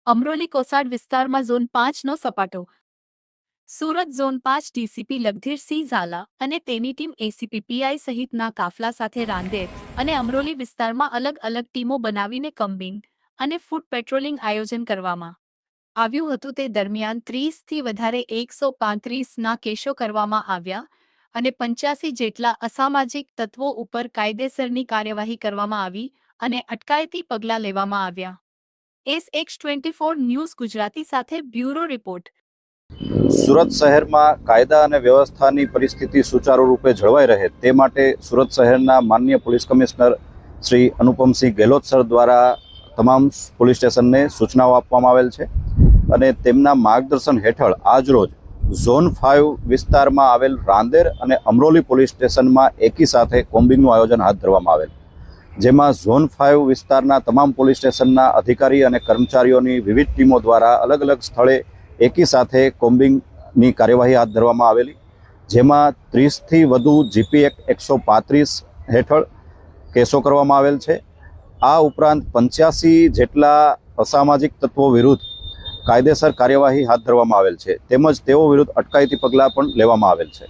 અમરોલી કોસાડ વિસ્તારમાં ઝોન 5નો સપાટો. સુરત ઝોન 5 ડીસીપી લગધીરસિંહ ઝાલા અને તેની ટીમ એસીપી પીઆઈ સહિતના કાફલા સાથે રાંદેર અને અમરોલી વિસ્તારમાં અલગ અલગ ટીમો બનાવીને કમ્બિંગ અને ફૂટ પેટ્રોલિંગ આયોજન કરવામાં આવ્યું હતું. તે દરમિયાન 30થી વધારે 135ના કેસો કરવામાં આવ્યા અને 85 જેટલા અસામાજિક તત્વો ઉપર કાયદેસરની કાર્યવાહી કરવામાં આવી અને અટકાયતી પગલાં લેવામાં આવ્યા. SX24 ન્યૂઝ ગુજરાતી સાથે બ્યુરો રિપોર્ટ. સુરત શહેરમાં કાયદા અને વ્યવસ્થાની પરિસ્થિતિ સુચારુ રૂપે જળવાઈ રહે તે માટે સુરત શહેરના માનનીય police commissioner Shri Anupamsinh Gehlot sir દ્વારા તમામ પોલીસ સ્ટેશનને સૂચનાઓ આપવામાં આવેલ છે અને તેમના માર્ગદર્શન હેઠળ આજરોજ ઝોન 5 વિસ્તારમાં આવેલ રાંદેર અને અમરોલી પોલીસ સ્ટેશનમાં એકી સાથે કોમ્બિંગનું આયોજન હાથ ધરવામાં આવેલ, જેમાં ઝોન 5 વિસ્તારના તમામ પોલીસ સ્ટેશનના અધિકારી અને કર્મચારીઓની વિવિધ ટીમો દ્વારા અલગ અલગ સ્થળે એકી સાથે કોમ્બિંગની કાર્યવાહી હાથ ધરવામાં આવેલી, જેમાં 30થી વધુ જીપી એક્ટ 135 હેઠળ કેસો કરવામાં આવેલ છે. આ ઉપરાંત 85 જેટલા અસામાજિક તત્વો વિરુદ્ધ કાયદેસર કાર્યવાહી હાથ ધરવામાં આવેલ છે તેમજ તેઓ વિરુદ્ધ અટકાયતી પગલાં પણ લેવામાં આવેલ છે.